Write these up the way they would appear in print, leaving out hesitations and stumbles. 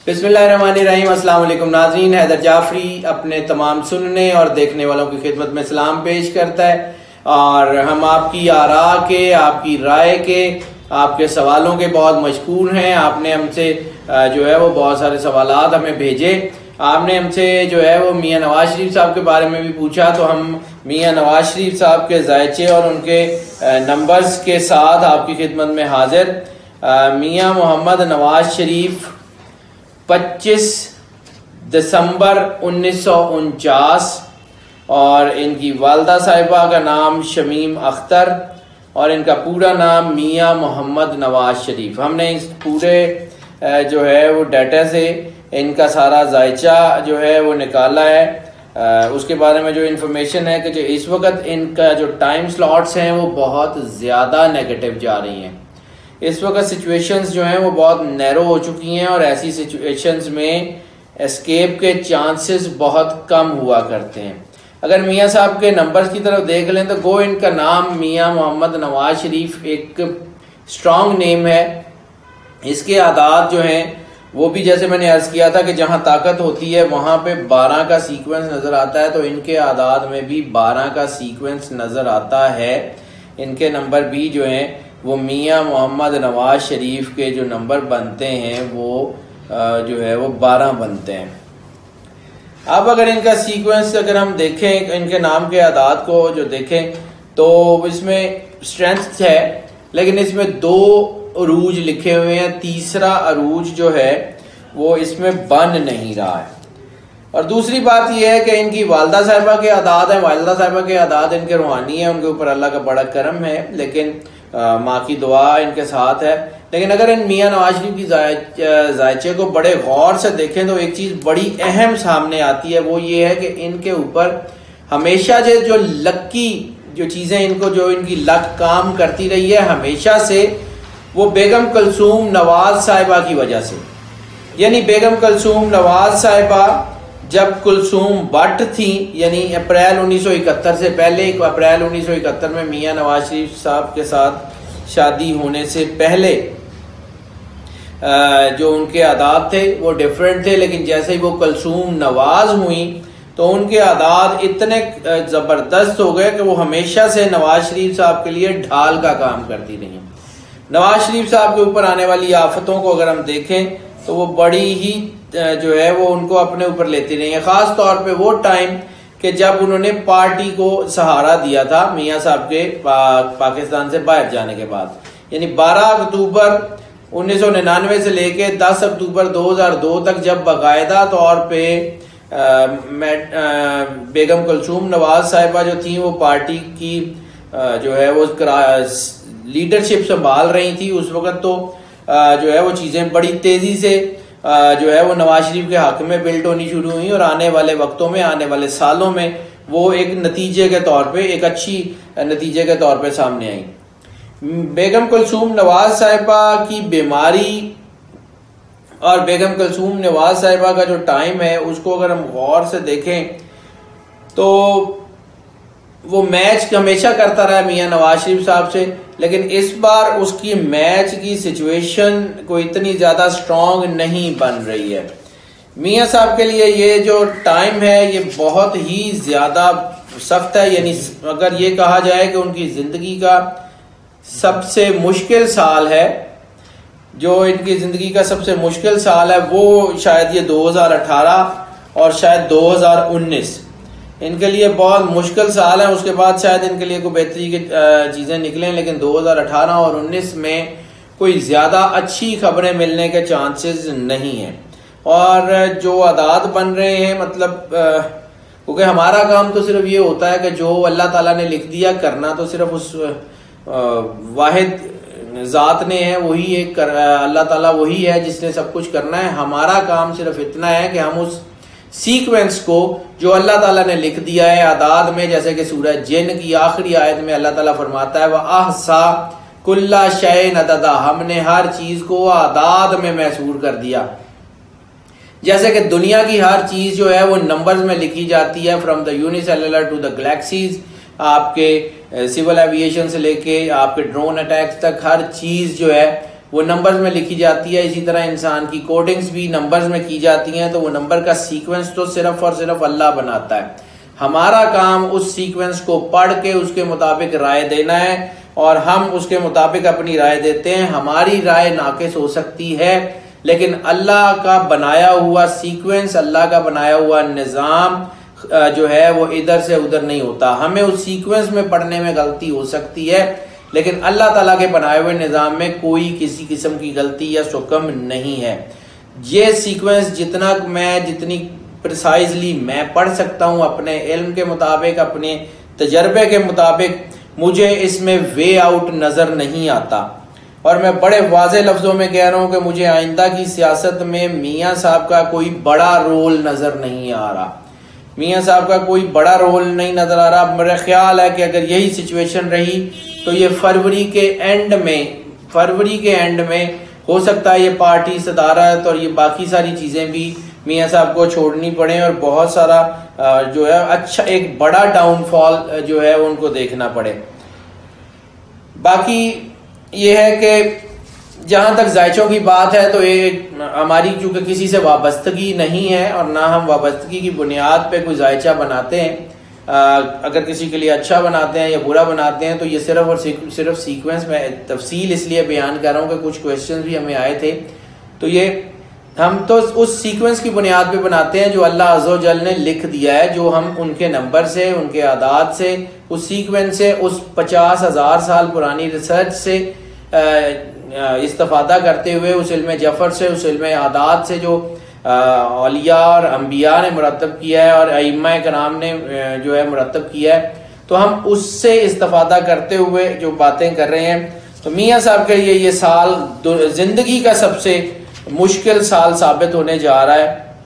बिस्मिल्लाहिर्रहमानिर्रहीम। अस्सलाम वालेकुम नाज़रीन। हैदर जाफरी अपने तमाम सुनने और देखने वालों की खिदमत में सलाम पेश करता है और हम आपकी आरा के, आपकी राय के, आपके सवालों के बहुत मशकूर हैं। आपने हमसे जो है वो बहुत सारे सवालात हमें भेजे। आपने हमसे जो है वो मियाँ नवाज शरीफ साहब के बारे में भी पूछा, तो हम मियाँ नवाज शरीफ साहब के जायचे और उनके नंबर्स के साथ आपकी खिदमत में हाजिर। मियाँ मोहम्मद नवाज शरीफ 25 दिसंबर 1949 और इनकी वालदा साहिबा का नाम शमीम अख्तर और इनका पूरा नाम मियाँ मोहम्मद नवाज शरीफ। हमने इस पूरे जो है वो डाटा से इनका सारा जायचा जो है वो निकाला है। उसके बारे में जो इन्फॉर्मेशन है कि जो इस वक्त इनका जो टाइम स्लॉट्स हैं वो बहुत ज़्यादा नेगेटिव जा रही हैं। इस वक्त सिचुएशंस जो हैं वो बहुत नैरो हो चुकी हैं और ऐसी सिचुएशंस में एस्केप के चांसेस बहुत कम हुआ करते हैं। अगर मियाँ साहब के नंबर्स की तरफ देख लें तो गो इनका नाम मियाँ मोहम्मद नवाज शरीफ एक स्ट्रॉन्ग नेम है। इसके आदात जो हैं वो भी जैसे मैंने अर्ज किया था कि जहाँ ताकत होती है वहाँ पे 12 का सीक्वेंस नज़र आता है, तो इनके आदात में भी 12 का सीक्वेंस नज़र आता है। इनके नंबर भी जो हैं वो मियाँ मोहम्मद नवाज शरीफ के जो नंबर बनते हैं वो जो है वो 12 बनते हैं। अब अगर इनका सीक्वेंस अगर हम देखें, इनके नाम के आदात को जो देखें तो इसमें स्ट्रेंथ है, लेकिन इसमें 2 अरूज लिखे हुए हैं। तीसरा अरूज जो है वो इसमें बन नहीं रहा है। और दूसरी बात यह है कि इनकी वालदा साहिबा के आदात हैं। वालदा साहिबा के आदात इनके रूहानी है, उनके ऊपर अल्लाह का बड़ा करम है, लेकिन माँ की दुआ इनके साथ है। लेकिन अगर इन मियाँ नवाज शरीफ की जायचे को बड़े गौर से देखें तो एक चीज़ बड़ी अहम सामने आती है, वो ये है कि इनके ऊपर हमेशा जो लक्की जो चीज़ें इनको जो इनकी लक काम करती रही है हमेशा से, वो बेगम कुलसूम नवाज साहिबा की वजह से। यानी बेगम कुलसूम नवाज साहिबा जब कुलसूम भट्ट थी, यानी अप्रैल 1971 से पहले, अप्रैल 1971 में मियाँ नवाज शरीफ साहब के साथ शादी होने से पहले जो उनके आदात थे वो डिफरेंट थे। लेकिन जैसे ही वो कुलसूम नवाज हुई तो उनके आदात इतने ज़बरदस्त हो गए कि वो हमेशा से नवाज शरीफ साहब के लिए ढाल का काम करती रही। नवाज शरीफ साहब के ऊपर आने वाली आफतों को अगर हम देखें तो वो बड़ी ही जो है वो उनको अपने ऊपर लेती रही है। ख़ास तौर पे वो टाइम कि जब उन्होंने पार्टी को सहारा दिया था मियाँ साहब के पाकिस्तान से बाहर जाने के बाद, यानी 12 अक्टूबर 1999 से लेके 10 अक्टूबर 2002 तक जब बाकायदा तौर पे बेगम कुलसूम नवाज साहिबा जो थी वो पार्टी की जो है वो लीडरशिप संभाल रही थी, उस वक्त तो जो है वो चीज़ें बड़ी तेज़ी से जो है वो नवाज शरीफ के हक में बिल्ट होनी शुरू हुई और आने वाले वक्तों में, आने वाले सालों में वो एक नतीजे के तौर पे, एक अच्छी नतीजे के तौर पे सामने आई। बेगम कुलसूम नवाज साहिबा की बीमारी और बेगम कुलसूम नवाज साहिबा का जो टाइम है उसको अगर हम गौर से देखें तो वो मैच हमेशा करता रहा मियाँ नवाज शरीफ साहब से, लेकिन इस बार उसकी मैच की सिचुएशन कोई इतनी ज़्यादा स्ट्रॉन्ग नहीं बन रही है। मियाँ साहब के लिए ये जो टाइम है ये बहुत ही ज़्यादा सख्त है। यानी अगर ये कहा जाए कि उनकी ज़िंदगी का सबसे मुश्किल साल है, जो इनकी ज़िंदगी का सबसे मुश्किल साल है वो शायद ये 2018 और शायद 2019 इनके लिए बहुत मुश्किल साल है। उसके बाद शायद इनके लिए कोई बेहतरी की चीज़ें निकलें, लेकिन 2018 और 19 में कोई ज़्यादा अच्छी खबरें मिलने के चांसेस नहीं हैं। और जो आदात बन रहे हैं मतलब क्योंकि हमारा काम तो सिर्फ ये होता है कि जो अल्लाह ताला ने लिख दिया करना तो सिर्फ उस वाहिद ज़ात ने है, वही एक अल्लाह ताला वही है जिसने सब कुछ करना है। हमारा काम सिर्फ इतना है कि हम उस सीक्वेंस को जो अल्लाह ताला ने लिख दिया है आदाद में, जैसे कि सूरह जिन की आखिरी आयत में अल्लाह ताला फरमाता है वह अहसा कुल्ला शैन अददा, हमने हर चीज को आदाद में महसूर कर दिया। जैसे कि दुनिया की हर चीज जो है वो नंबर्स में लिखी जाती है, from the unicellular to the galaxies, आपके सिविल एविएशन से लेके आपके ड्रोन अटैक्स तक हर चीज जो है वो नंबर्स में लिखी जाती है। इसी तरह इंसान की कोडिंग्स भी नंबर्स में की जाती हैं, तो वो नंबर का सीक्वेंस तो सिर्फ और सिर्फ अल्लाह बनाता है। हमारा काम उस सीक्वेंस को पढ़ के उसके मुताबिक राय देना है, और हम उसके मुताबिक अपनी राय देते हैं। हमारी राय नाकिस हो सकती है, लेकिन अल्लाह का बनाया हुआ सीक्वेंस, अल्लाह का बनाया हुआ निज़ाम जो है वो इधर से उधर नहीं होता। हमें उस सीक्वेंस में पढ़ने में गलती हो सकती है, लेकिन अल्लाह ताला के बनाए हुए निज़ाम में कोई किसी किस्म की गलती या सुकम नहीं है। ये सीक्वेंस जितनी प्रिसाइजली मैं पढ़ सकता हूँ अपने इल्म के मुताबिक, अपने तजर्बे के मुताबिक, मुझे इसमें वे आउट नजर नहीं आता। और मैं बड़े वाज़े लफ्जों में कह रहा हूँ कि मुझे आइंदा की सियासत में मियाँ साहब का कोई बड़ा रोल नजर नहीं आ रहा। मियाँ साहब का कोई बड़ा रोल नहीं नजर आ रहा। मेरा ख्याल है कि अगर यही सिचुएशन रही तो ये फरवरी के एंड में हो सकता है ये पार्टी, सदारत और ये बाकी सारी चीजें भी मियाँ साहब को छोड़नी पड़े, और बहुत सारा जो है अच्छा एक बड़ा डाउनफॉल जो है उनको देखना पड़े। बाकी ये है कि जहां तक जायचों की बात है, तो ये हमारी चूंकि किसी से वाबस्तगी नहीं है और ना हम वाबस्तगी की बुनियाद पे कोई जायचा बनाते हैं। अगर किसी के लिए अच्छा बनाते हैं या बुरा बनाते हैं, तो ये सिर्फ और सिर्फ सीक्वेंस में तफसील इसलिए बयान कर रहा हूँ कि कुछ क्वेश्चंस भी हमें आए थे, तो ये हम तो उस सीक्वेंस की बुनियाद पे बनाते हैं जो अल्लाह अज़्ज़ व जल ने लिख दिया है, जो हम उनके नंबर से, उनके आदात से, उस सीक्वेंस से, उस 50,000 साल पुरानी रिसर्च से इस्तेफादा करते हुए, उस इल्म जफर से, उस इल्म आदात से जो औलिया और अंबिया ने मुरतब किया है और अइम्मा कराम ने जो है मुरतब किया है, तो हम उससे इस्तेफादा करते हुए जो बातें कर रहे हैं। तो मियाँ साहब के लिए ये साल जिंदगी का सबसे मुश्किल साल साबित होने जा रहा है,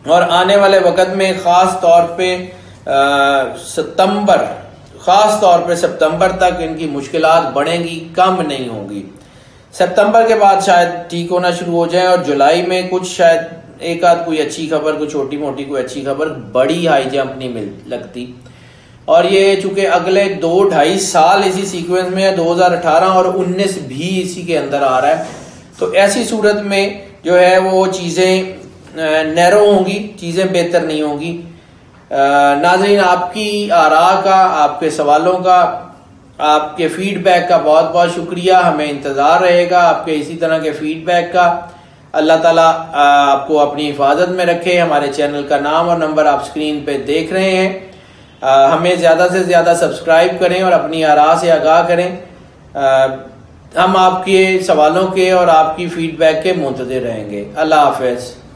और आने वाले वक्त में ख़ास तौर पे सितंबर तक इनकी मुश्किलात बढ़ेंगी, कम नहीं होंगी। सितंबर के बाद शायद ठीक होना शुरू हो जाए, और जुलाई में कुछ शायद एक आध कोई अच्छी खबर, कोई छोटी मोटी कोई अच्छी खबर, बड़ी हाई जंप नहीं मिल लगती। और ये चूंकि अगले 2-2.5 साल इसी सीक्वेंस में है, 2018 और 19 भी इसी के अंदर आ रहा है, तो ऐसी सूरत में जो है वो चीज़ें नैरो होंगी, चीज़ें बेहतर नहीं होंगी। नाज़रीन, आपकी आरा का, आपके सवालों का, आपके फीडबैक का बहुत बहुत शुक्रिया। हमें इंतज़ार रहेगा आपके इसी तरह के फीडबैक का। अल्लाह ताला आपको अपनी हिफाजत में रखे। हमारे चैनल का नाम और नंबर आप स्क्रीन पे देख रहे हैं। हमें ज़्यादा से ज़्यादा सब्सक्राइब करें और अपनी आरा से आगाह करें। हम आपके सवालों के और आपकी फीडबैक के मुंतज़िर रहेंगे। अल्लाह हाफ़िज़।